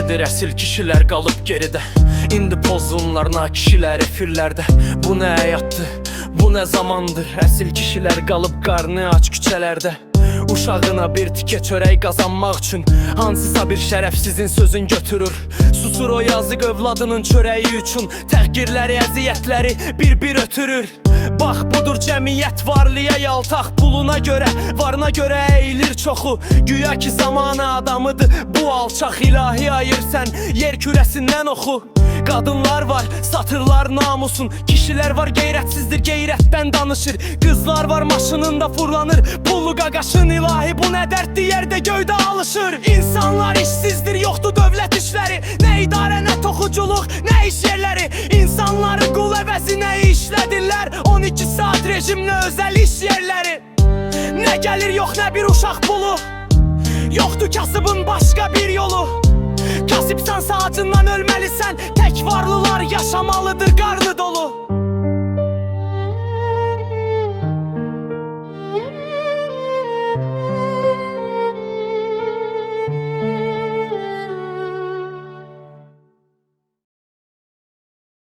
gedir, əsil kişilər qalıb geridə. İndi pozunlarına kişilər efirlərdə. Bu nə həyatdır, bu nə zamandır? Əsil kişilər qalıb qarnı aç küçələrdə. Uşağına bir tikə çörək qazanmaq üçün hansısa bir şərəfsizin sözün götürür. Susur o yazıq övladının çörəyi üçün. Təhqirləri, əziyyətləri bir-bir ötürür. Bax budur cəmiyyət, varlıya yaltaq. Puluna görə, varına görə əyilir çoxu. Güya ki zamanı adamıdır bu alçaq. İlahi ayır sən yer kürəsindən oxu. Qadınlar var, satırlar namusun. Kişilər var, qeyrətsizdir, qeyrətdən danışır. Qızlar var, maşınında fırlanır. Pullu qaqaşın ilahi, bu nə dərddir, yerdə göydə alışır. İnsanlar işsizdir, yoxdur dövlət işləri. Nə idarə, nə toxuculuq, nə iş yerləri. İnsanları qul əvəzinə işlədirlər. 12 saat rejimlə özəl iş yerləri. Nə gəlir, yox nə bir uşaq pulu. Yoxdur kasıbın başqa bir yolu. Kasıbsan sağacından ölməlisən. Tək varlılar yaşamalıdır qarnı dolu.